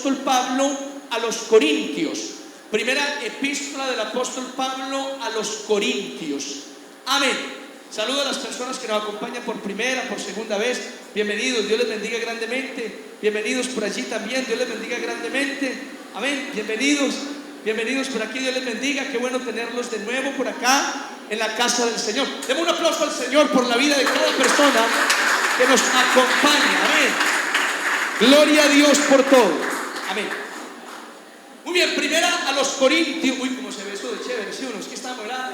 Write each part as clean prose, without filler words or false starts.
apóstol Pablo a los Corintios. Primera epístola del apóstol Pablo a los Corintios. Amén. Saludo a las personas que nos acompañan por primera, por segunda vez. Bienvenidos, Dios les bendiga grandemente. Bienvenidos por allí también, Dios les bendiga grandemente. Amén, bienvenidos por aquí, Dios les bendiga. Qué bueno tenerlos de nuevo por acá en la casa del Señor. Demos un aplauso al Señor por la vida de cada persona que nos acompaña. Amén. Gloria a Dios por todo. Amén. Muy bien, primera a los Corintios. Uy, cómo se ve eso de chévere, ¿sí o no? Es que estamos, ¿verdad?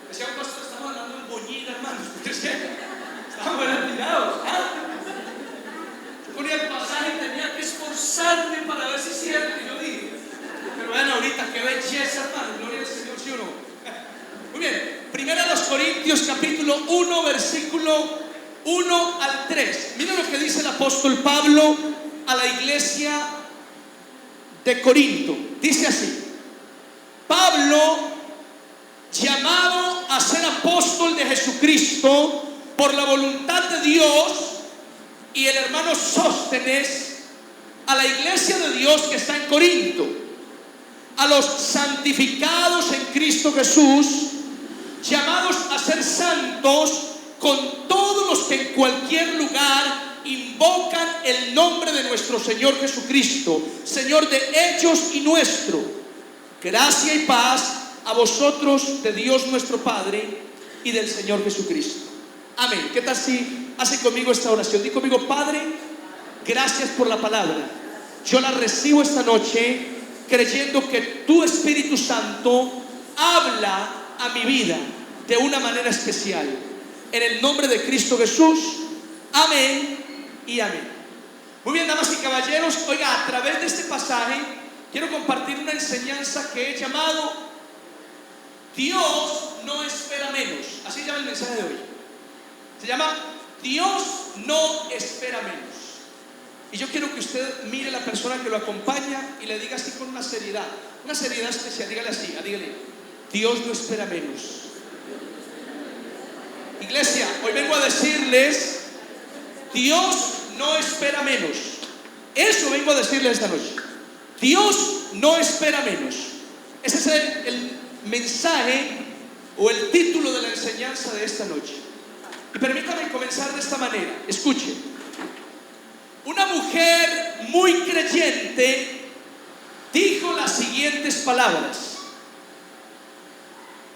Decía un pastor, estamos hablando en boñita, hermanos. Estamos tirados. Yo ponía el pasaje y tenía que esforzarme para ver si es cierto. Y yo dije, pero vean ahorita, qué belleza, hermano. Gloria al Señor, ¿sí o no? Muy bien, primera a los Corintios, capítulo 1, versículo 1 al 3. Miren lo que dice el apóstol Pablo a la iglesia de Corinto. Dice así: Pablo, llamado a ser apóstol de Jesucristo por la voluntad de Dios, y el hermano Sóstenes, a la iglesia de Dios que está en Corinto, a los santificados en Cristo Jesús, llamados a ser santos, con todos los que en cualquier lugar invocan el nombre de nuestro Señor Jesucristo, Señor de ellos y nuestro. Gracia y paz a vosotros de Dios nuestro Padre y del Señor Jesucristo. Amén. ¿Qué tal si hace conmigo esta oración? Di conmigo: Padre, gracias por la palabra. Yo la recibo esta noche creyendo que tu Espíritu Santo habla a mi vida de una manera especial. En el nombre de Cristo Jesús. Amén y amén. Muy bien, damas y caballeros. Oiga, a través de este pasaje quiero compartir una enseñanza que he llamado Dios no espera menos. Así se llama el mensaje de hoy. Se llama Dios no espera menos. Y yo quiero que usted mire a la persona que lo acompaña y le diga así con una seriedad especial. Dígale así, dígale: Dios no espera menos. Iglesia, hoy vengo a decirles: Dios no espera menos. Eso vengo a decirles esta noche. Dios no espera menos. Ese es el mensaje o el título de la enseñanza de esta noche. Y permítame comenzar de esta manera. Escuche. Una mujer muy creyente dijo las siguientes palabras.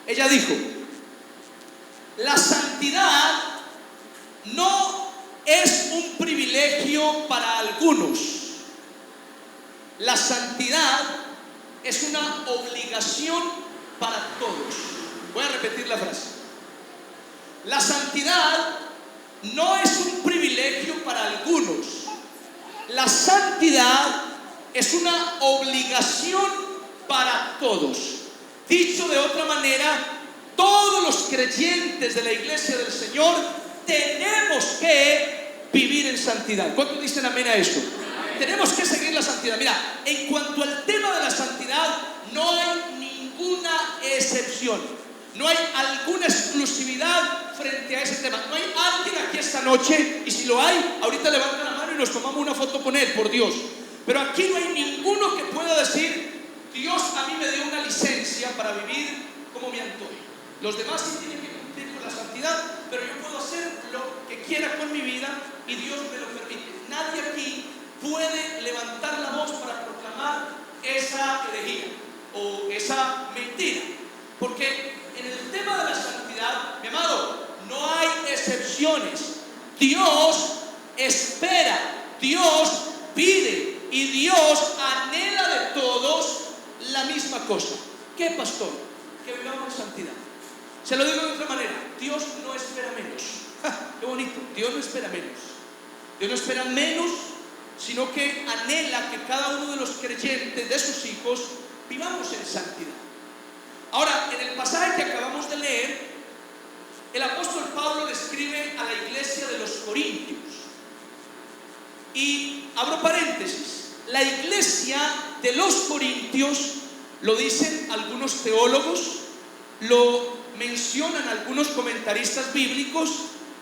Ella dijo: la santidad no es un privilegio para algunos. La santidad es una obligación para todos. Voy a repetir la frase. La santidad no es un privilegio para algunos. La santidad es una obligación para todos. Dicho de otra manera, todos los creyentes de la iglesia del Señor tenemos que vivir en santidad. ¿Cuántos dicen amén a eso? Tenemos que seguir la santidad. Mira, en cuanto al tema de la santidad, no hay ninguna excepción. No hay alguna exclusividad frente a ese tema. No hay alguien aquí esta noche, y si lo hay, ahorita levanta la mano y nos tomamos una foto con él, por Dios. Pero aquí no hay ninguno que pueda decir: Dios a mí me dio una licencia para vivir como me antoje. Los demás sí tienen que cumplir con la santidad, pero yo puedo hacer lo que quiera con mi vida y Dios me lo permite. Nadie aquí puede levantar la voz para proclamar esa herejía o esa mentira, porque en el tema de la santidad, mi amado, no hay excepciones. Dios espera, Dios pide y Dios anhela de todos la misma cosa. ¿Qué, pastor? Que vivamos en santidad. Se lo digo de otra manera: Dios no espera menos. Qué bonito. Dios no espera menos. Dios no espera menos, sino que anhela que cada uno de los creyentes, de sus hijos, vivamos en santidad. Ahora, en el pasaje que acabamos de leer, el apóstol Pablo le escribe a la iglesia de los Corintios. Y abro paréntesis: la iglesia de los Corintios, lo dicen algunos teólogos, lo mencionan algunos comentaristas bíblicos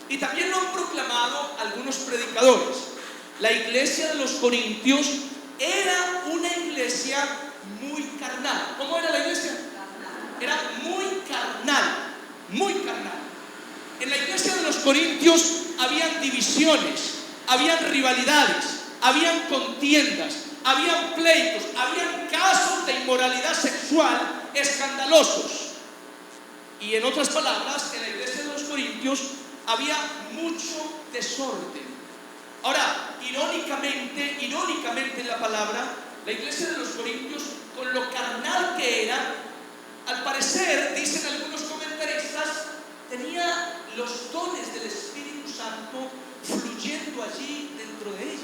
y también lo han proclamado algunos predicadores. La iglesia de los Corintios era una iglesia muy carnal. ¿Cómo era la iglesia? Era muy carnal, muy carnal. En la iglesia de los Corintios habían divisiones, habían rivalidades, habían contiendas, habían pleitos, habían casos de inmoralidad sexual escandalosos. Y en otras palabras, en la iglesia de los Corintios había mucho desorden. Ahora, irónicamente en la palabra, la iglesia de los Corintios, con lo carnal que era, al parecer, dicen algunos comentaristas, tenía los dones del Espíritu Santo fluyendo allí dentro de ellos.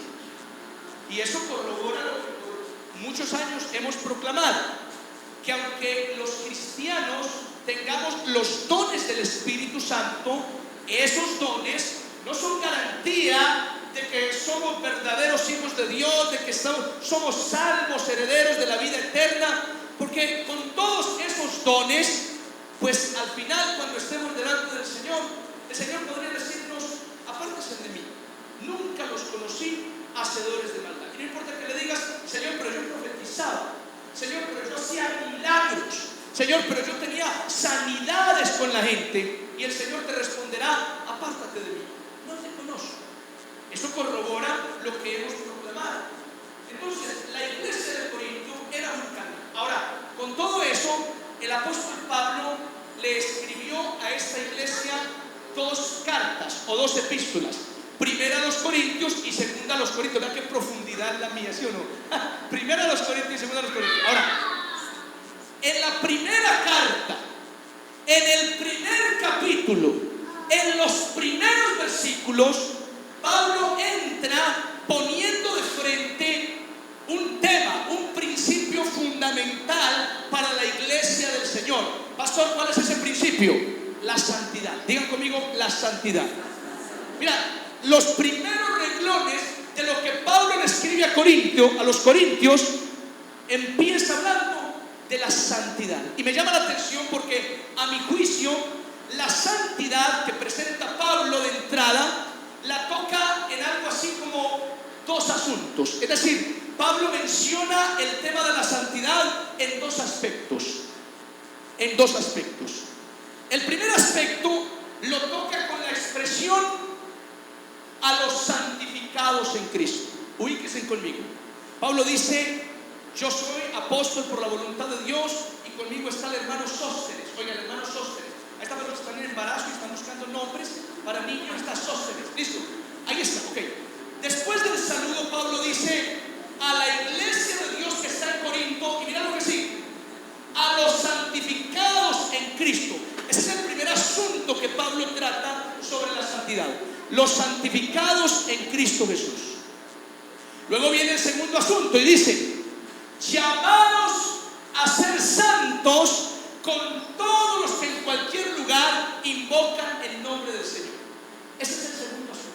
Y eso corrobora lo que por muchos años hemos proclamado, que aunque los cristianos tengamos los dones del Espíritu Santo, esos dones no son garantía de que somos verdaderos hijos de Dios, de que somos salvos, herederos de la vida eterna, porque con todos esos dones, pues al final, cuando estemos delante del Señor, el Señor podría decirnos: apártense de mí, nunca los conocí, hacedores de maldad. Y no importa que le digas: Señor, pero yo profetizaba, Señor, pero yo hacía milagros, Señor, pero yo tenía sanidades con la gente, y el Señor te responderá: apártate de mí, no te conozco. Eso corrobora lo que hemos proclamado. Entonces, la iglesia de Corinto era un carnal. Ahora, con todo eso, el apóstol Pablo le escribió a esta iglesia 2 cartas o 2 epístolas. Primera a los Corintios y segunda a los Corintios. Vean qué profundidad la mía, ¿sí o no? Primera a los Corintios y segunda a los Corintios. Ahora, en la primera carta, en el primer capítulo, en los primeros versículos, Pablo entra poniendo de frente un tema, un principio fundamental para la iglesia del Señor. Pastor, ¿cuál es ese principio? La santidad. Digan conmigo: la santidad. Mira, los primeros renglones de lo que Pablo le escribe a los corintios, empieza hablando de la santidad. Y me llama la atención porque, a mi juicio, la santidad que presenta Pablo de entrada la toca en algo así como 2 asuntos. Es decir, Pablo menciona el tema de la santidad en 2 aspectos. En 2 aspectos. El primer aspecto lo toca con la expresión: a los santificados en Cristo. Ubíquense conmigo. Pablo dice: yo soy apóstol por la voluntad de Dios, y conmigo está el hermano Sóstenes. Oiga, el hermano Sóstenes. Ahí está, pero están en embarazo y están buscando nombres para niños. Está Sóstenes. Listo. Ahí está. Ok. Después del saludo, Pablo dice: a la iglesia de Dios que está en Corinto, y mira lo que sigue: a los santificados en Cristo. Ese es el primer asunto que Pablo trata sobre la santidad. Los santificados en Cristo Jesús. Luego viene el segundo asunto y dice: llamados a ser santos con todos los que en cualquier lugar invocan el nombre del Señor. Ese es el segundo asunto.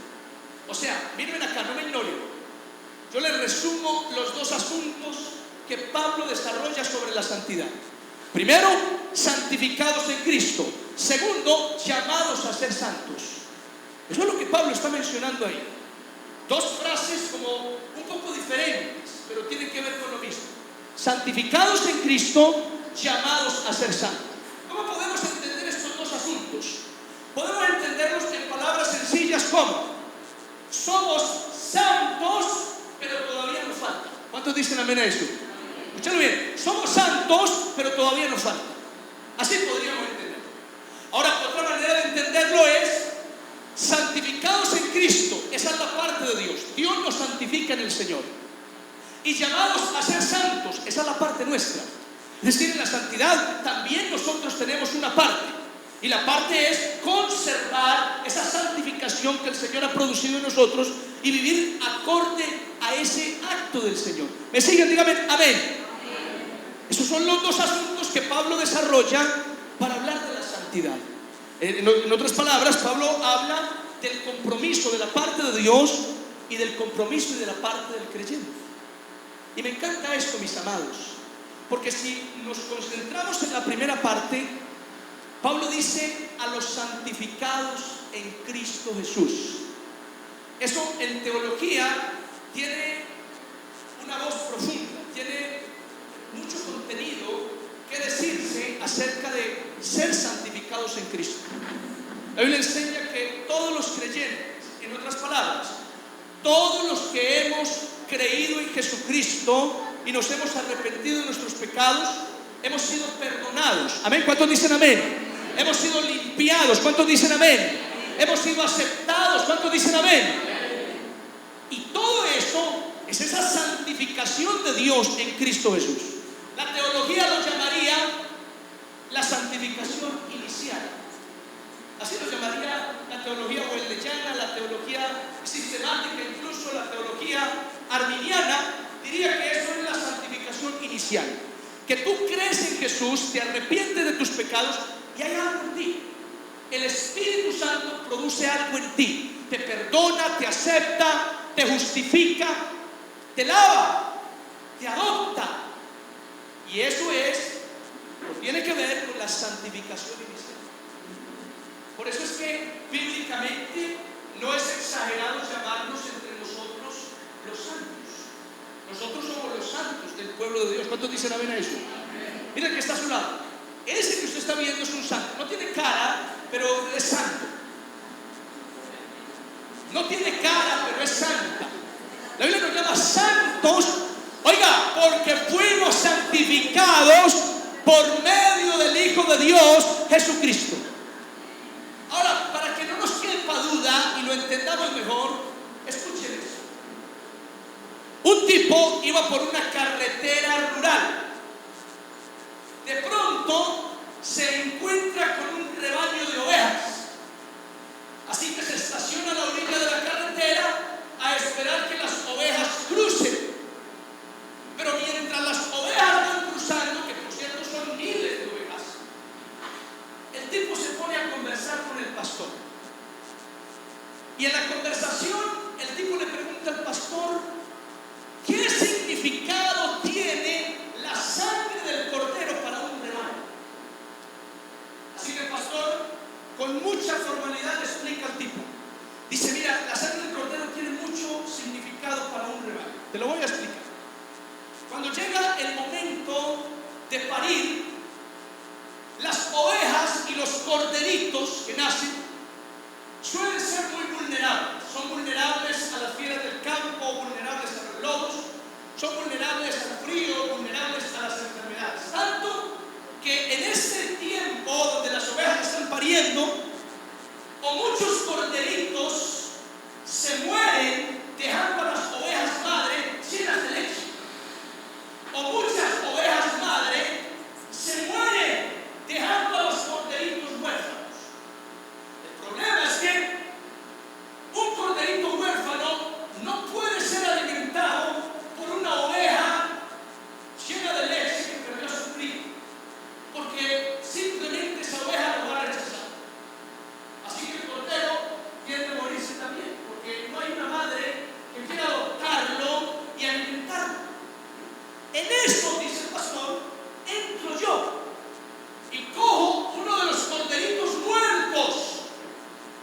O sea, miren acá, no me ignoren. Yo les resumo los 2 asuntos que Pablo desarrolla sobre la santidad. Primero, santificados en Cristo. Segundo, llamados a ser santos. Eso es lo que Pablo está mencionando ahí. 2 frases como un poco diferentes, pero tienen que ver con lo mismo. Santificados en Cristo, llamados a ser santos. ¿Cómo podemos entender estos 2 asuntos? Podemos entenderlos en palabras sencillas como: somos santos, pero todavía nos falta. ¿Cuántos dicen amén a eso? Escúchalo bien. Somos santos, pero todavía nos falta. Así podríamos entenderlo. Ahora, otra manera de entenderlo es: santificados en Cristo. Esa es la parte de Dios. Dios nos santifica en el Señor. Y llamados a ser santos. Esa es la parte nuestra. Es decir, en la santidad también nosotros tenemos una parte. Y la parte es conservar esa santificación que el Señor ha producido en nosotros y vivir acorde a ese acto del Señor. ¿Me siguen? Dígame amén. Esos son los 2 asuntos que Pablo desarrolla para hablar de la santidad. En otras palabras, Pablo habla del compromiso de la parte de Dios y del compromiso y de la parte del creyente. Y me encanta esto, mis amados, porque si nos concentramos en la primera parte, Pablo dice: a los santificados en Cristo Jesús. Eso en teología tiene una una voz profunda, tiene mucho contenido que decirse acerca de ser santificados en Cristo. La Biblia enseña que todos los creyentes, en otras palabras, todos los que hemos creído en Jesucristo y nos hemos arrepentido de nuestros pecados, hemos sido perdonados. Amén. ¿Cuántos dicen amén? Hemos sido limpiados. ¿Cuántos dicen amén? Hemos sido aceptados. ¿Cuántos dicen amén? Y todo eso es esa santificación de Dios en Cristo Jesús. La teología lo llamaría la santificación inicial. Así lo llamaría la teología wesleyana, la teología sistemática, incluso la teología arminiana. Diría que eso es la santificación inicial. Que tú crees en Jesús, te arrepientes de tus pecados y hay algo en ti. El Espíritu Santo produce algo en ti. Te perdona, te acepta, te justifica, te lava, te adopta. Y eso tiene que ver con la santificación inicial. Por eso es que bíblicamente no es exagerado llamarnos entre nosotros los santos. Nosotros somos los santos del pueblo de Dios. ¿Cuántos dicen amén a eso? Mira que está a su lado. Ese que usted está viendo es un santo. No tiene cara, pero es santo. No tiene cara, pero es santa. La Biblia nos llama santos. Oiga, porque fuimos santificados por medio del Hijo de Dios, Jesucristo. Ahora, para que no nos quepa duda y lo entendamos mejor, escuchen eso. Un tipo iba por una carretera rural. De pronto se encuentra con un rebaño de ovejas. Así que se estaciona a la orilla de la carretera a esperar que las ovejas crucen. Pero mientras las ovejas van cruzando, que por cierto son miles de ovejas, el tipo se pone a conversar con el pastor. Y en la conversación el tipo le pregunta al pastor: ¿qué significado tiene la sangre del cordero para un rebaño? Así que el pastor, con mucha formalidad, le explica al tipo. Dice: mira, la sangre del cordero tiene mucho significado para un rebaño. Te lo voy a explicar. Cuando llega el momento de parir, las ovejas y los corderitos que nacen suelen ser muy vulnerables. Son vulnerables a las fieras del campo, vulnerables a los lobos, son vulnerables al frío, vulnerables a las enfermedades. Tanto que en este tiempo donde las ovejas están pariendo, o muchos corderitos se mueren dejando a las ovejas madre llenas de leche, o muchas ovejas madre se mueren dejando a los corderitos huérfanos. El problema es que un corderito huérfano no puede ser alimentado por una oveja llena de leche que perdió su cría, porque simplemente esa oveja lo va a rechazar. Así que el cordero tiende a morirse también, porque no hay una madre que quiera adoptarlo y alimentarlo. En eso, dice el pastor, entro yo y cojo uno de los corderitos muertos,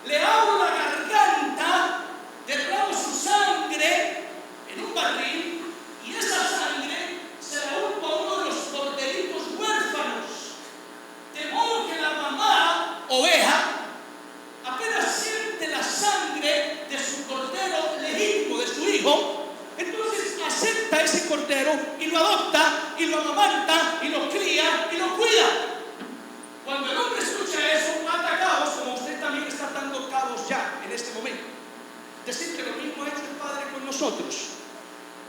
le abro la garganta, derramo su sangre en un barril y esa sangre se la unto a uno de los corderitos huérfanos, de modo que la mamá oveja apenas siente la sangre de su cordero legítimo, de su hijo, entonces acepta ese cordero y lo adopta y lo amamanta y lo cría y lo cuida. Cuando el hombre escucha eso, ata cabos, como usted también está atando cabos ya en este momento. Decir que lo mismo ha hecho el Padre con nosotros.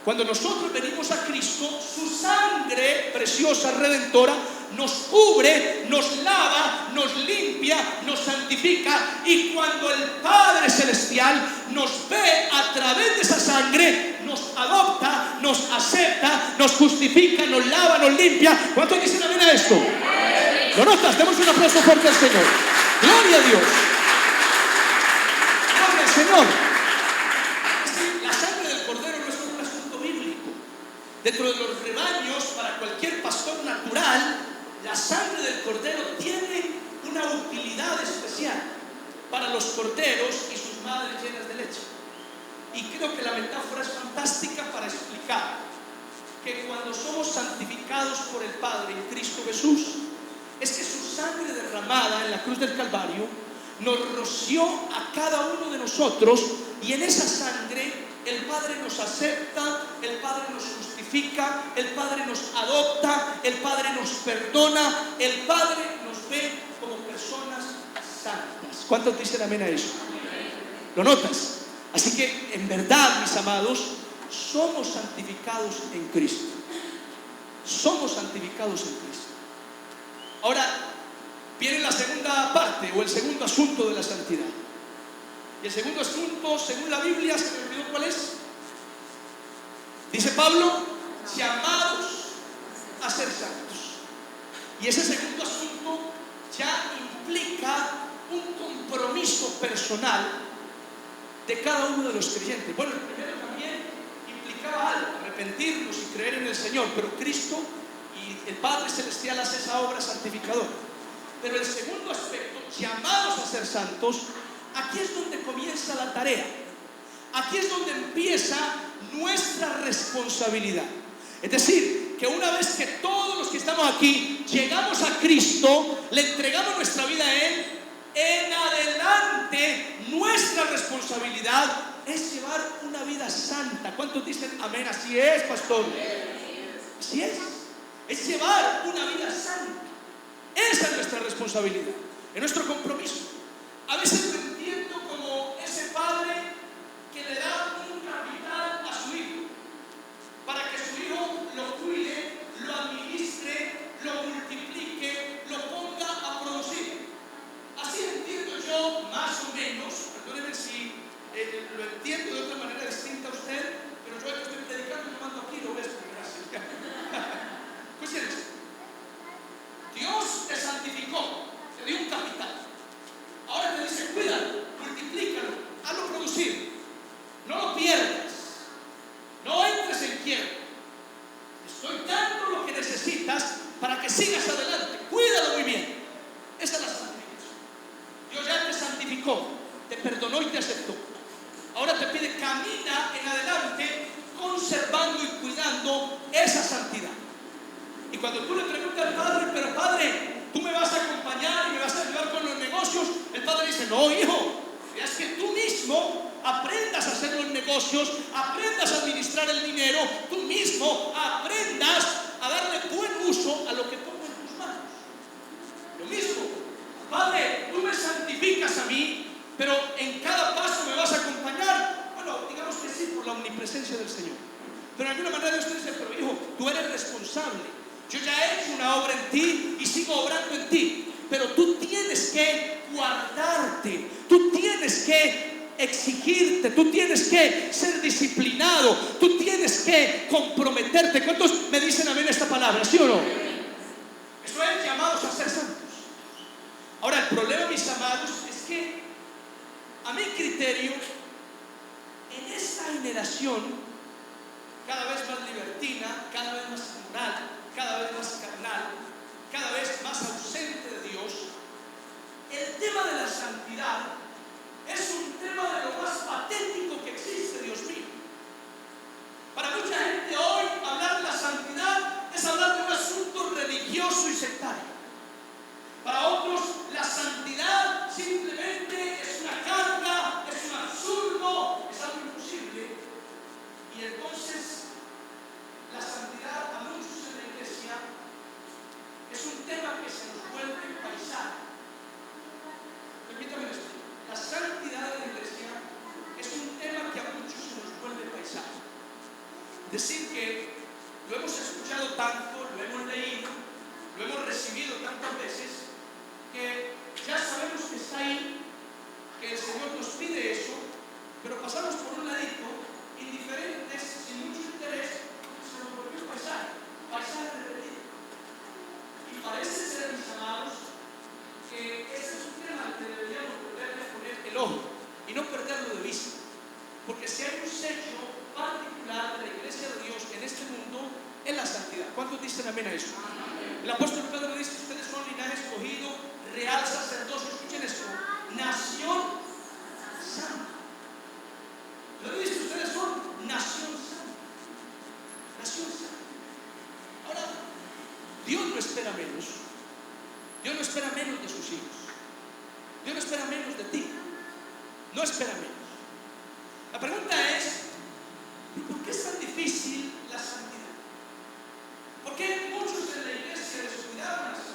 Cuando nosotros venimos a Cristo, su sangre preciosa, redentora, nos cubre, nos lava, nos limpia, nos santifica. Y cuando el Padre Celestial nos ve a través de esa sangre, nos adopta, nos acepta, nos justifica, nos lava, nos limpia. ¿Cuántos dicen amén a esto? ¿Lo notas? Demos un aplauso fuerte al Señor. Gloria a Dios. Gloria al Señor. La sangre del cordero no es un asunto bíblico. Dentro de los rebaños, para cualquier pastor natural, la sangre del cordero tiene una utilidad especial para los corderos y sus madres llenas de leche. Y creo que la metáfora es fantástica para explicar. que cuando somos santificados por el Padre en Cristo Jesús, es que su sangre derramada en la cruz del Calvario nos roció a cada uno de nosotros, y en esa sangre el Padre nos acepta, el Padre nos justifica, el Padre nos adopta, el Padre nos perdona, el Padre nos ve como personas santas. ¿Cuántos dicen amén a eso? ¿Lo notas? Así que en verdad, mis amados, somos santificados en Cristo. Somos santificados en Cristo. Ahora viene la segunda parte, o el segundo asunto de la santidad. Y el segundo asunto, según la Biblia, ¿se me olvidó cuál es? Dice Pablo, llamados a ser santos. Y ese segundo asunto ya implica un compromiso personal de cada uno de los creyentes. Bueno, el primero también implicaba algo, arrepentirnos y creer en el Señor, pero Cristo y el Padre Celestial hace esa obra santificadora. Pero el segundo aspecto, llamados a ser santos, aquí es donde comienza la tarea. Aquí es donde empieza nuestra responsabilidad. Es decir, que una vez que todos los que estamos aquí llegamos a Cristo, le entregamos nuestra vida a Él, en adelante nuestra responsabilidad es llevar una vida santa. ¿Cuántos dicen amén? Así es, pastor. Así es llevar una vida santa. Esa es nuestra responsabilidad, es nuestro compromiso. A veces lo entiendo como ese padre que le da un capital a su hijo para que su hijo lo cuide, lo administre, lo multiplique, lo ponga a producir. Así entiendo yo, más o menos. Perdóneme si lo entiendo de otra manera distinta a usted, pero yo que estoy predicando y mando aquí lo ves, gracias. Escuchen esto. Dios te santificó, te dio un capital. Ahora te dice, cuídalo, multiplícalo, hazlo producir. No lo pierdas, no entres en quiebra. Estoy dando lo que necesitas para que sigas adelante. Cuídalo muy bien. Esa es la santificación. Dios ya te santificó, te perdonó y te aceptó. Ahora te pide, camina en adelante conservando y cuidando esa santidad. Y cuando tú le preguntas al Padre, pero Padre, tú me vas a acompañar y me vas a ayudar con los negocios, el Padre dice, no, hijo, es que tú mismo aprendas a hacer los negocios, aprendas a administrar el dinero, tú mismo aprendas a darle buen uso a lo que pongo en tus manos. Lo mismo, Padre, tú me santificas a mí, pero en cada paso me vas a acompañar. Bueno, digamos que sí, por la omnipresencia del Señor. Pero de alguna manera usted dice, pero hijo, tú eres responsable. Yo ya he hecho una obra en ti y sigo obrando en ti, pero tú tienes que guardarte, tú tienes que exigirte, tú tienes que ser disciplinado, tú tienes que comprometerte. ¿Cuántos me dicen amén esta palabra? ¿Sí o no? Eso es llamados a ser santos. Ahora, el problema, mis amados, es que a mi criterio, en esta generación cada vez más libertina, cada vez más inmoral, cada vez más carnal, cada vez más ausente de Dios, el tema de la santidad es un tema de lo más patético que existe, Dios mío. Para mucha gente hoy hablar de la santidad es hablar de un asunto religioso y sectario. Para otros la santidad simplemente es una carga, es un absurdo, es algo imposible. Y entonces la santidad a muchos en la iglesia es un tema que se nos vuelve paisaje. Permítame esto. La santidad de la iglesia es un tema que a muchos se nos vuelve paisaje. Decir que lo hemos escuchado tanto, lo hemos leído, lo hemos recibido tantas veces, que ya sabemos que está ahí, que el Señor nos pide eso, pero pasamos por un ladito, indiferentes, sin mucho interés, se nos volvió paisaje repetido. Y parece ser, mis amados, que ese es un tema al que deberíamos volverle a poner el ojo y no perderlo de vista, porque si hay un sello particular de la iglesia de Dios en este mundo, es la santidad. ¿Cuántos dicen amén a eso? El apóstol Pedro dice, ustedes son linaje escogido, real sacerdocio, escuchen esto, nación santa. Pedro dice, ustedes son nación santa. Nación santa. Dios no espera menos. Dios no espera menos de sus hijos. Dios no espera menos de ti. No espera menos. La pregunta es, ¿por qué es tan difícil la santidad? ¿Por qué muchos en la iglesia descuidaron la santidad?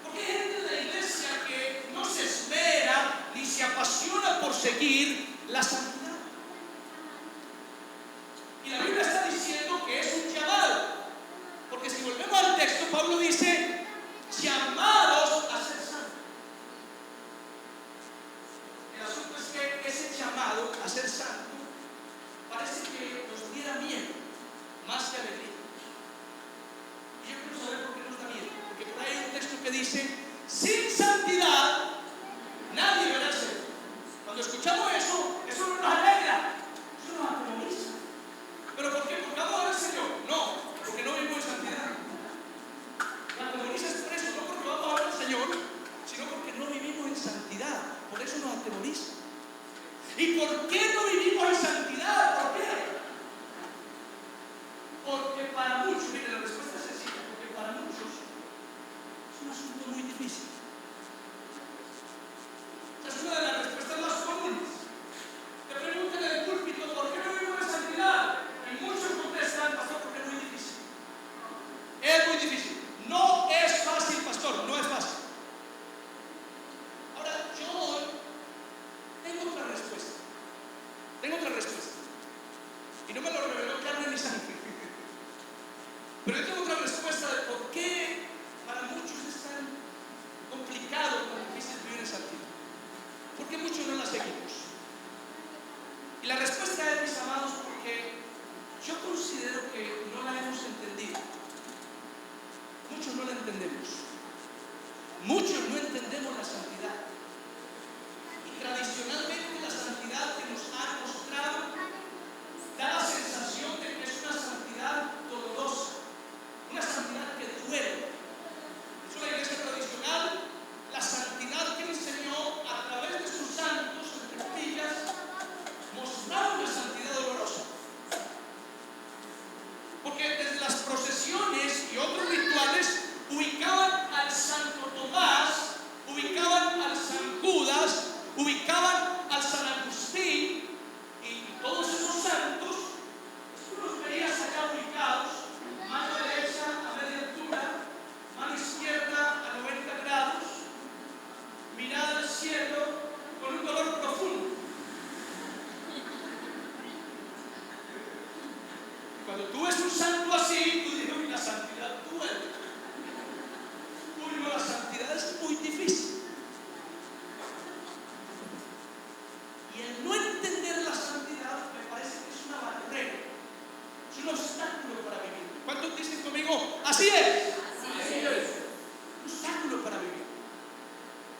¿Por qué hay gente en la iglesia que no se espera ni se apasiona por seguir la santidad? Y la Biblia está diciendo que es un llamado. Porque si volvemos al texto, Pablo dice, llamados a ser santos. El asunto es que ese llamado a ser santo parece que nos diera miedo, más que alegría. Y yo quiero saber por qué nos da miedo. Porque por ahí hay un texto que dice, sin santidad nadie verá el Señor. Cuando escuchamos eso, eso no nos alegra, eso nos atemoriza. ¿Pero por qué? ¿Porque vamos a ver al Señor? No, porque no vivimos en santidad. La atemoriza es por eso, no porque vamos a ver al Señor, sino porque no vivimos en santidad. Por eso nos atemoriza. ¿Y por qué no vivimos en santidad? ¿Por qué? Porque para muchos, mire, la respuesta es sencilla, porque para muchos es un asunto muy difícil. Esa es una de las respuestas más comunes. Te preguntan en el púlpito, ¿por qué no vivimos en santidad? Y muchos contestan, pastor, porque es muy difícil. Es muy difícil. No es fácil, pastor, no es fácil. Ahora, yo tengo otra respuesta. Tengo otra respuesta. Y no me lo reveló carne ni sangre. Pero yo tengo otra respuesta de por qué para muchos es tan complicado, tan difícil vivir en santidad. ¿Por qué muchos no la seguimos? Y la respuesta es, mis amados, porque yo considero que no la hemos entendido. Muchos no la entendemos. Muchos no entendemos la santidad. Y tradicionalmente la santidad que nos han mostrado da la sensación de que es una santidad dolorosa, una santidad que duele. Es una iglesia tradicional, la santidad que enseñó a través de sus santos, entre comillas, mostraron una santidad dolorosa. Porque desde las procesiones y otros rituales ubicaban al Santo Tomás, ubicaban al San Judas, ubicaban al San Agustín, y todos esos santos, tú los veías allá ubicados, mano derecha a media altura, mano izquierda a 90 grados, mirada al cielo, con un dolor profundo. Cuando tú ves un santo así, tú dices, la santidad duele. Uy, no, la santidad es muy difícil. Y el no entender la santidad me parece que es una barrera, es un obstáculo para vivir. ¿Cuántos dicen conmigo? Así es. Así es. Un obstáculo para vivir.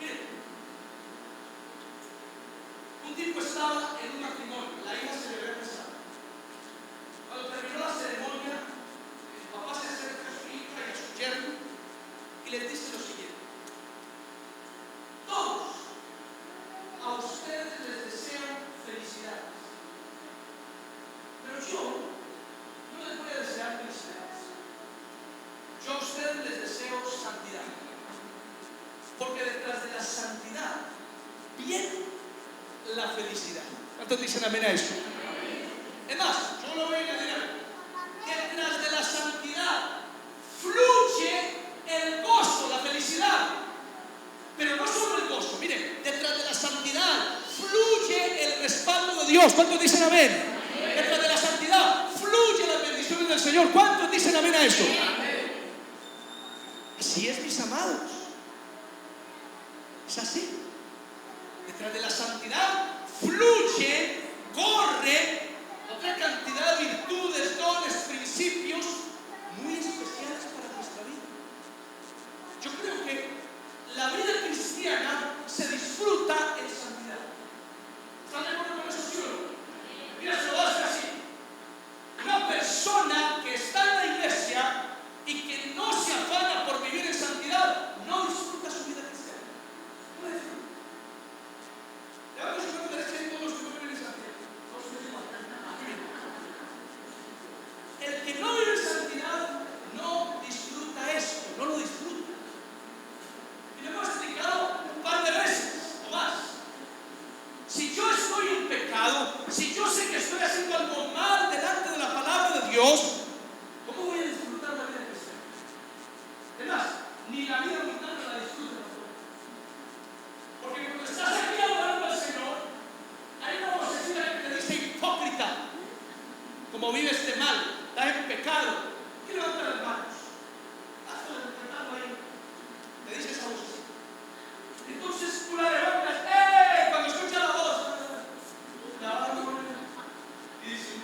Miren, un tipo estaba en un matrimonio, la hija se le había casado. Cuando terminó la ceremonia, el papá se acerca a su hija y a su yerno y les dice lo siguiente: todos a ustedes les deseo felicidades, pero yo no les voy a desear felicidades. Yo a ustedes les deseo santidad, porque detrás de la santidad viene la felicidad. ¿Cuántos dicen amén a eso? Es más, yo lo voy a añadir algo. Detrás de la santidad fluye el gozo, la felicidad. Pero no solo el gozo, miren, detrás de la santidad fluye el respaldo de Dios. ¿Cuántos dicen amén? Detrás de la santidad fluye las bendiciones del Señor. ¿Cuántos dicen amén a eso? Así es, mis amados. Es así. Detrás de la santidad fluye, corre otra cantidad de virtudes, dones, principios muy especiales para nuestra vida. Yo creo que la vida cristiana se disfruta en santidad. ¿Están de acuerdo con eso, sí o no? Mira, se lo voy a decir así. Una persona que está en la iglesia y que no se afana por vivir en santidad, no disfruta su vida cristiana. No la disfruta. Ya vamos a ver que todos los que no viven en santidad. Todos son iguales. ni la vida mundana la disfrutas. Porque cuando estás aquí adorando al Señor, hay una vocecita que te dice: hipócrita, como vives de mal, estás en pecado. ¿Qué levanta las manos? Hazlo levantando ahí. Te dice esa voz. Entonces tú la levantas, ¡eh! Cuando escuchas la voz, la vas a poner y dices: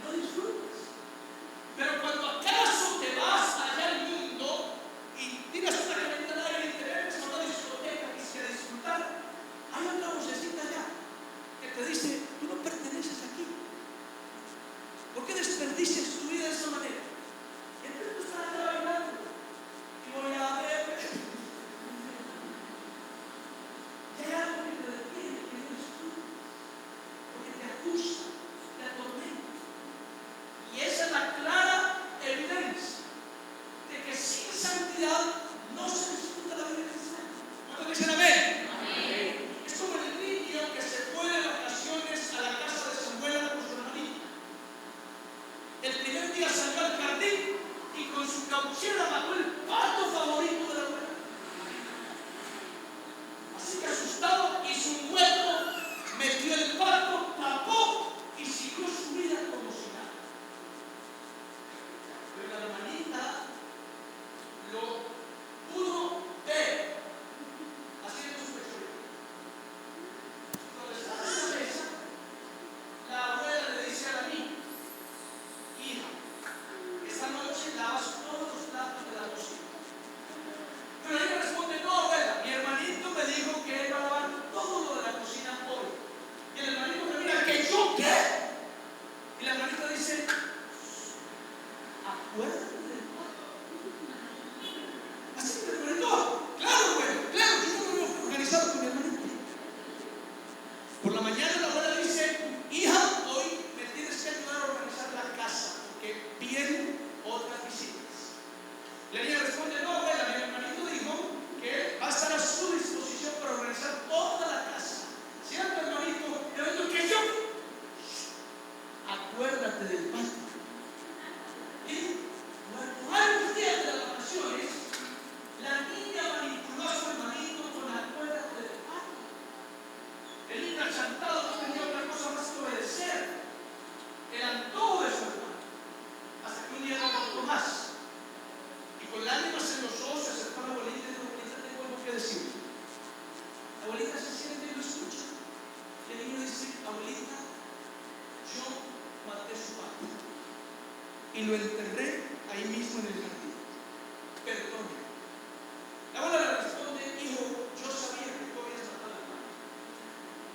no disfrutas. Pero cuando acaso te vas allá al mundo y tiras una camioneta al aire y te ves a una discoteca y se disfrutar, hay otra vocecita allá que te dice: tú no perteneces aquí. ¿Por qué desperdicias tu vida de esa manera? Entonces tú estás allá bailando y voy a ver. Y hay algo que te detiene, que no es tú, porque te acusa, te atormenta. Y esa es la clara evidencia de que sin santidad no se disfruta la vida cristiana. ¿Cuántos dicen amén? Amén. Es como el niño que se fue de vacaciones a la casa de su abuela con su hermanito. El primer día salió al jardín y con su cauchera mató el pato favorito de la abuela. Así que asustado hizo un hueco, metió el pato, tapó y siguió su vida como si nada. Pero la hermanita lo pudo ver haciendo su pechuga. Cuando estaba en la mesa, la abuela le dice a la niña: hija, esta noche lavas todos los platos de la cocina. Pero ella responde: no, abuela, mi hermanito me dijo que él va a lavar todo lo de la cocina hoy. Y el hermanito me mira: ¿que yo qué? Y la hermanita dice: acuérdate del pato. Así que el hermanito: claro, abuela, claro, yo no me había organizado con mi hermanito. Por la mañana la abuela dice: hija, hoy me tienes que ayudar a organizar la casa, porque vienen otras visitas. La niña responde: no, abuela, mi hermanito dijo que va a estar a su disposición para organizar toda la casa. ¿Cierto, hermanito? Hermanito, que yo. Acuérdate del pato. Y cuando hay un día de las vacaciones, la niña manipuló a su hermanito con la cuerda del pato. El niño achantado no tenía otra cosa más que obedecer el antojo de su hermano. Hasta que un día no aguantó más. Y con lágrimas en los ojos se acercó a la abuelita y dijo: abuelita, tengo algo que decir. La abuelita se siente y lo escucha. Y el niño dice: abuelita, yo maté su pato y lo enterré ahí mismo en el jardín. Perdóname. La abuela le responde: hijo, yo sabía que tú habías matado al pato.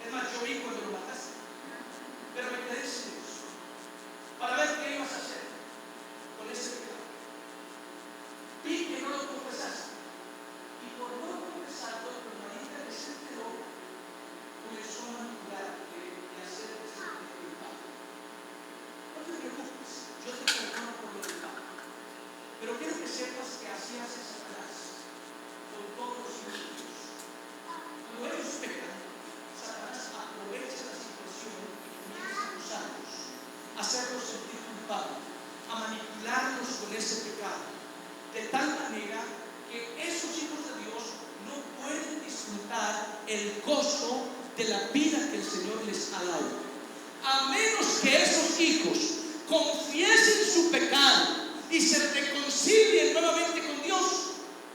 Es más, yo vi cuando lo mataste, pero me quedé silencioso para ver qué ibas a hacer con ese pecado. Vi que no lo confesaste, y por no confesarlo, tu hermanita que se enteró comenzó a manipularte y a hacerte sentir culpable. No te preocupes, yo te perdono por lo del pato, pero quiero que sepas que así hace Satanás con todos los hijos. Cuando ellos pecan, Satanás aprovecha la situación y comienza a acusarlos, a hacerlos sentir culpables, a manipularlos con ese pecado, de tal manera que esos hijos de Dios no pueden disfrutar el gozo de la vida que el Señor les ha dado. A menos que esos hijos confiesen su pecado y se reconcilien nuevamente con Dios,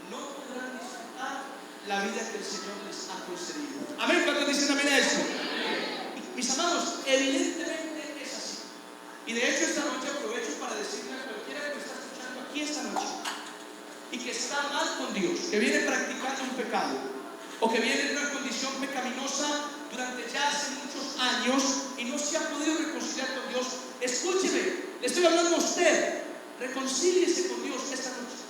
no podrán disfrutar la vida que el Señor les ha concedido. Amén. ¿Cuántos dicen amén a esto? Mis amados, evidentemente es así. Y de hecho esta noche aprovecho para decirle a cualquiera que me está escuchando aquí esta noche y que está mal con Dios, que viene practicando un pecado o que viene en una condición pecaminosa durante ya hace muchos años y no se ha podido reconciliar con Dios, escúcheme, le estoy hablando a usted, reconcíliese con Dios esta noche.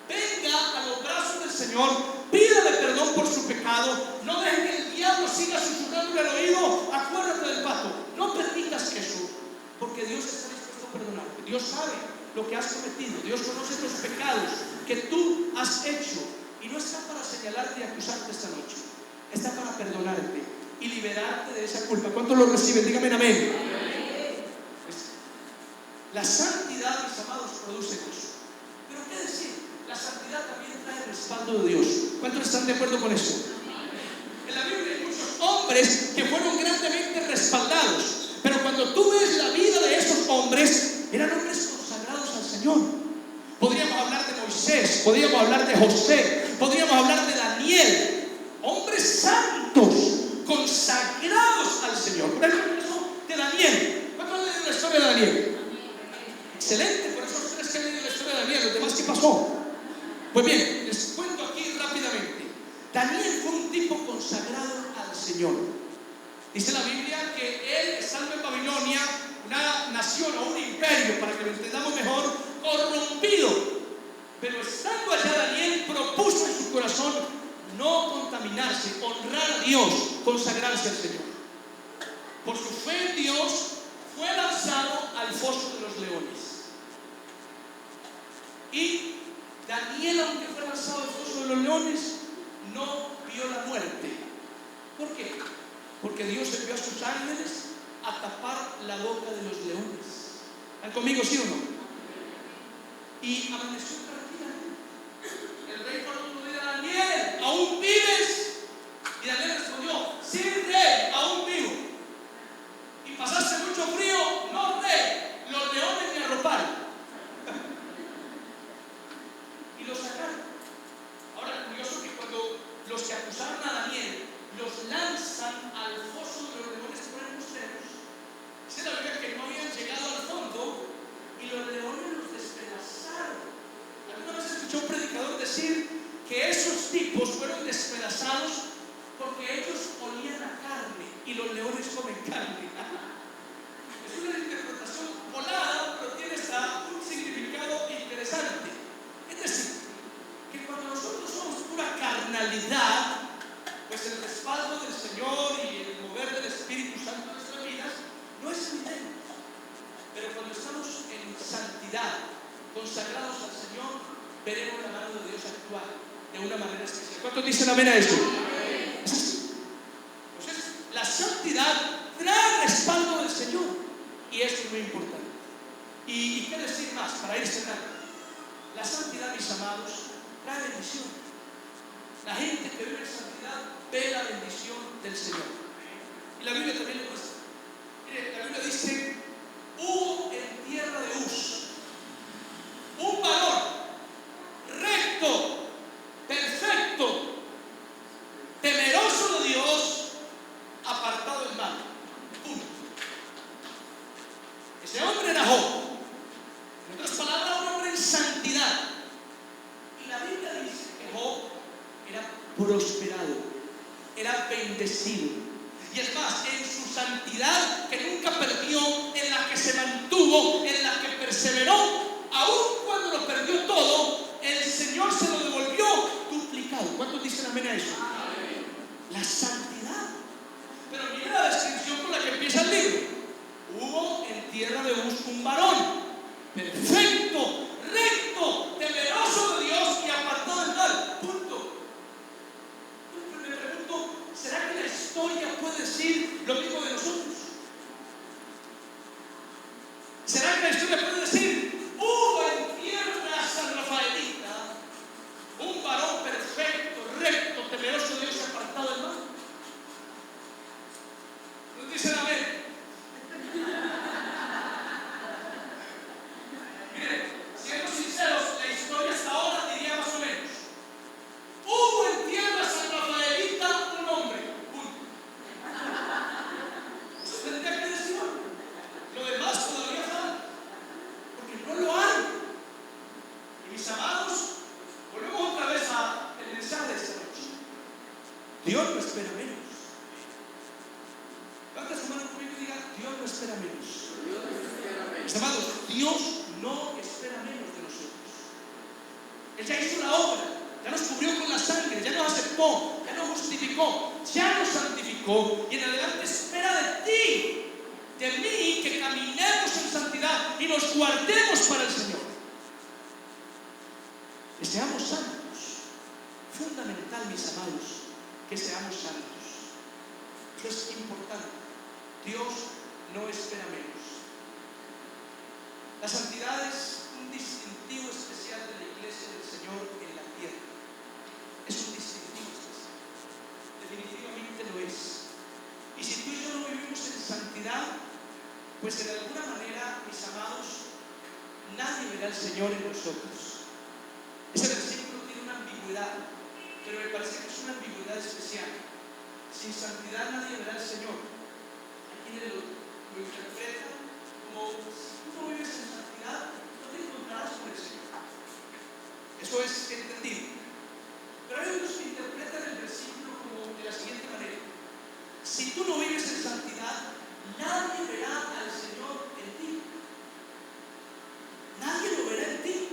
Venga a los brazos del Señor, pídale perdón por su pecado, no deje que el diablo siga susurrando en el oído: acuérdate del pato. No permitas eso, porque Dios está dispuesto a perdonarte. Dios sabe lo que has cometido, Dios conoce los pecados que tú has hecho y no está para señalarte y acusarte esta noche, está para perdonarte y liberarte de esa culpa. ¿Cuántos lo reciben? Dígame amén. La santidad, mis amados, produce gozo. Pero ¿qué decir? La santidad santo de Dios. ¿Cuántos están de acuerdo con esto? En la Biblia hay muchos hombres que fueron grandemente respaldados, pero cuando tú ves la vida de esos hombres, eran hombres consagrados al Señor. Podríamos hablar de Moisés, podríamos hablar de José, podríamos hablar de Daniel, hombres santos, consagrados al Señor. Por ejemplo, de Daniel. ¿Cuántos han leído la historia de Daniel? Excelente, por esos tres que han leído la historia de Daniel. ¿Los demás qué pasó? Pues bien, les cuento aquí rápidamente. Daniel fue un tipo consagrado al Señor. Dice la Biblia que él, estando en Babilonia, una nación o un imperio, para que lo entendamos mejor, corrompido, pero estando allá Daniel propuso en su corazón no contaminarse, honrar a Dios, consagrarse al Señor. Por su fe en Dios fue lanzado al foso de los leones. Y Daniel, aunque fue lanzado al foso de los leones, no vio la muerte. ¿Por qué? Porque Dios envió a sus ángeles a tapar la boca de los leones. ¿Están conmigo, sí o no? Y amaneció tranquila. El rey Faraón le dijo a Daniel: ¿aún vives? Y Daniel respondió: sí, rey, aún vivo. ¿Y pasaste mucho frío? No, rey, los leones me arroparon. Y lo sacaron. Ahora, curioso que cuando los que acusaron a Daniel los lanzan al foso de los leones por embusteros, dice la Biblia que no habían llegado al fondo y los leones los despedazaron. ¿Alguna vez escuchó un predicador decir que esos tipos fueron despedazados porque ellos olían a carne y los leones comen carne? Es una interpretación volada, pero tiene un significado interesante. Es decir, que cuando nosotros somos pura carnalidad, pues el respaldo del Señor y el mover del Espíritu Santo en nuestras vidas no es evidente. Pero cuando estamos en santidad, consagrados al Señor, veremos la mano de Dios actuar de una manera especial. ¿Cuántos dicen amén a esto? Es así. Entonces, la santidad trae respaldo del Señor, y esto es muy importante. ¿Y qué decir más para ir cerrando? La santidad, mis amados, trae bendición. La gente que vive en santidad ve la bendición del Señor. Y la Biblia también lo muestra. Mire, la Biblia dice: hubo en tierra de Uz un varón recto, perfecto, temeroso de Dios, apartado del mal. Punto. Ese hombre era Job. En otras palabras, un hombre en santidad. Y la Biblia dice que Job era prosperado, era bendecido. Y es más, en su santidad, que nunca perdió, en la que se mantuvo, en la que perseveró, aun cuando lo perdió todo, el Señor se lo devolvió duplicado. ¿Cuántos dicen amén a eso? Amén. La santidad. Pero mira la descripción con la que empieza el libro. Hubo en tierra de Uz un varón perfecto, recto, temeroso de Dios y apartado del mal. Punto. Me pregunto, ¿será que la historia puede decir lo mismo de nosotros? ¿Será que la historia puede decir: hubo en tierra San Rafaelita un varón perfecto, recto, temeroso de Dios y apartado del mal? ¿Nos dicen amén? Miren, siendo sinceros, la historia hasta ahora diría más o menos: hubo en tierra San Rafaelita un hombre. Punto. Eso tendría que decir. Lo demás todavía falta, porque no lo hay. Y mis amados, volvemos otra vez al mensaje de esta noche. Dios no espera menos. ¿Cuántas semanas conmigo digan: Dios no espera menos? Mis amados, Dios no espera menos de nosotros. Él ya hizo la obra, ya nos cubrió con la sangre, ya nos aceptó, ya nos justificó, ya nos santificó, y en adelante espera de ti, de mí, que caminemos en santidad y nos guardemos para el Señor. Que seamos santos. Fundamental, mis amados, que seamos santos. Eso es importante. Dios no espera menos. La santidad es un distintivo especial de la iglesia del Señor en la tierra. Pues de alguna manera, mis amados, nadie verá al Señor en nosotros. Ese versículo tiene una ambigüedad, pero me parece que es una ambigüedad especial. Sin santidad nadie verá al Señor. Aquí lo interpreta como: si tú no vives en santidad, no te encontrarás con el Señor. Eso es entendido. Pero hay otros que interpretan el versículo como de la siguiente manera: si tú no vives en santidad, nadie verá al Señor en ti. Nadie lo verá en ti.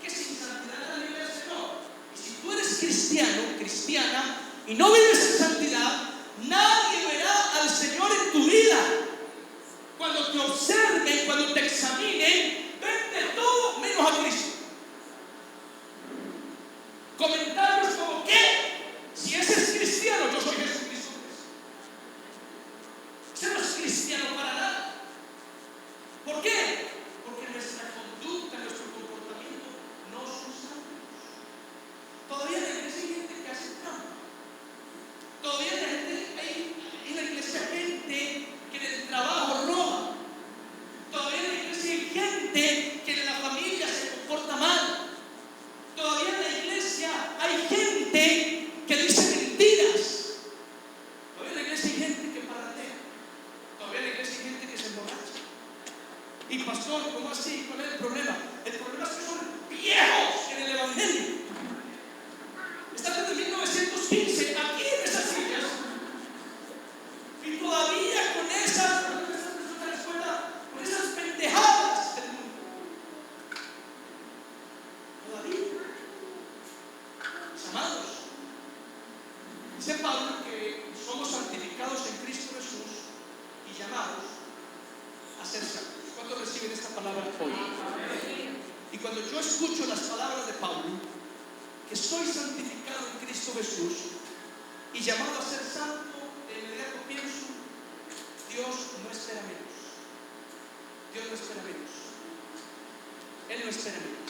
Que sin santidad nadie verá al Señor. Y si tú eres cristiano, cristiana, y no vives en santidad, nadie verá al Señor en tu vida. Cuando te observen, cuando te examinen, ven de todo menos a Cristo. Comentarios como: ¿qué? Si ese es cristiano, yo soy Jesucristo. Ese no es cristiano para nada. ¿Por qué? Porque nuestra conducta, nuestro comportamiento no son santos. Todavía en la iglesia hay gente que hace trampa. Todavía hay en la iglesia gente que en el trabajo roba. Todavía en la iglesia hay gente que en la familia se comporta mal. Todavía en la iglesia hay gente que dice mentiras. Todavía en la iglesia hay gente que parratea. Todavía en la iglesia hay gente que se emborracha. Y pastor, ¿cómo así? ¿Cuál es el problema? El problema es que son viejos en el evangelio. Están desde 1915 aquí en esas sillas. Y todavía con esas pendejadas del mundo. Todavía. Mis amados, dice Pablo que somos santificados en Cristo Jesús y llamados a ser santos. ¿Cuántos reciben esta palabra hoy? Y cuando yo escucho las palabras de Pablo, que soy santificado en Cristo Jesús y llamado a ser santo, de inmediato pienso: Dios no espera menos. Dios no espera menos. Él no espera menos.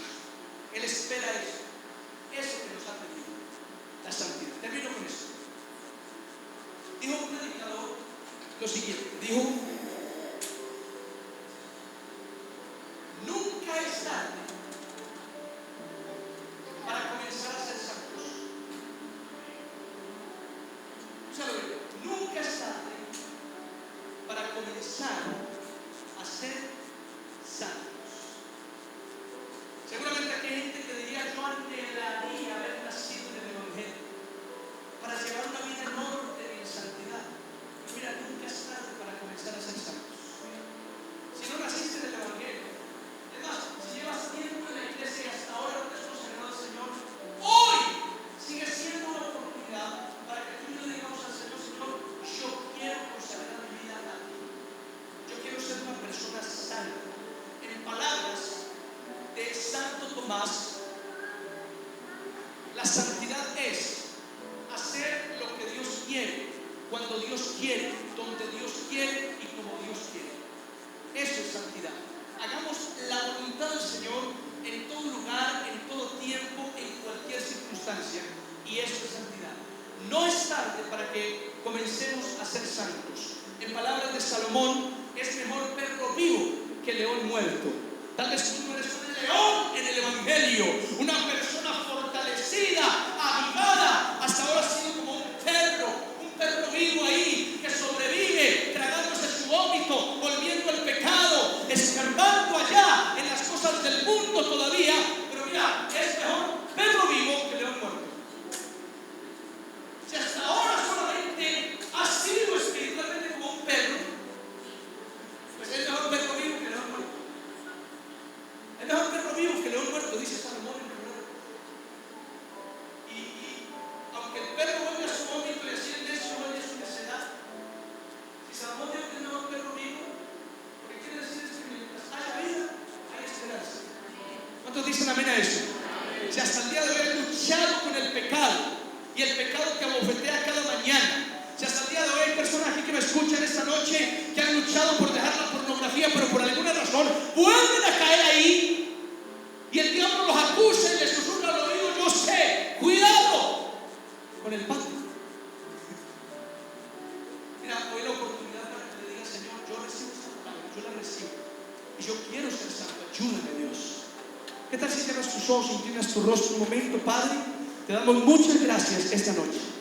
Él espera eso. Eso que nos ha pedido, la santidad. Termino con esto. Dijo un predicador lo siguiente: dijo, nunca es tarde para comenzar a ser santos. Nunca es tarde para comenzar a ser santos. Seguramente aquí hay gente que diría: yo anhelaría haber nacido en el evangelio para llevar una vida en orden y en santidad. Pero mira, nunca es tarde para comenzar a ser santos. Si no naciste en el evangelio, es más, si llevas tiempo en la iglesia y hasta ahora no te has consagrado al Señor, hoy sigue siendo una oportunidad para que tú y yo digamos al Señor: Señor, yo quiero consagrar mi vida a ti. Yo quiero ser una persona santa. En palabras de Santo Tomás, la santidad es hacer lo que Dios quiere, cuando Dios quiere, donde Dios quiere y como Dios quiere. Eso es santidad. Hagamos la voluntad del Señor en todo lugar, en todo tiempo, en cualquier circunstancia. Y eso es santidad. No es tarde para que comencemos a ser santos. En palabras de Salomón, es mejor perro vivo que león muerto. Tal vez tú no eres un león en el evangelio, una persona fortalecida, avivada. Hasta ahora has sido como un perro vivo ahí que sobrevive, tragándose su vómito, volviendo al pecado, escarbando allá en las cosas del mundo todavía. Pero mira, es mejor perro vivo que león muerto. Si hasta ahora solamente has sido espiritualmente como un perro, pues es mejor perro vivo que león muerto. Es mejor perro vivo que león muerto, dice Salomón en el Proverbio. Y aunque el perro vuelve a su vómito y así el necio vuelve a su necedad, si Salomón dijo que es mejor perro vivo, lo que quiere decir es que mientras haya vida, hay esperanza. ¿Cuántos dicen amén a eso? Si hasta el día de hoy he luchado con el pecado, y el pecado que abofetea cada mañana, si hasta el día de hoy hay personas aquí que me escuchan esta noche que han luchado por dejar la pornografía, pero por alguna razón vuelven a caer ahí, y el diablo los acusa y les susurra al oído: yo sé, cuidado con el pacto. Mira, hoy la oportunidad para que le diga: Señor, yo recibo esta palabra, yo la recibo. cierras tus ojos, inclinas tu rostro un momento, Padre. Te damos muchas gracias esta noche.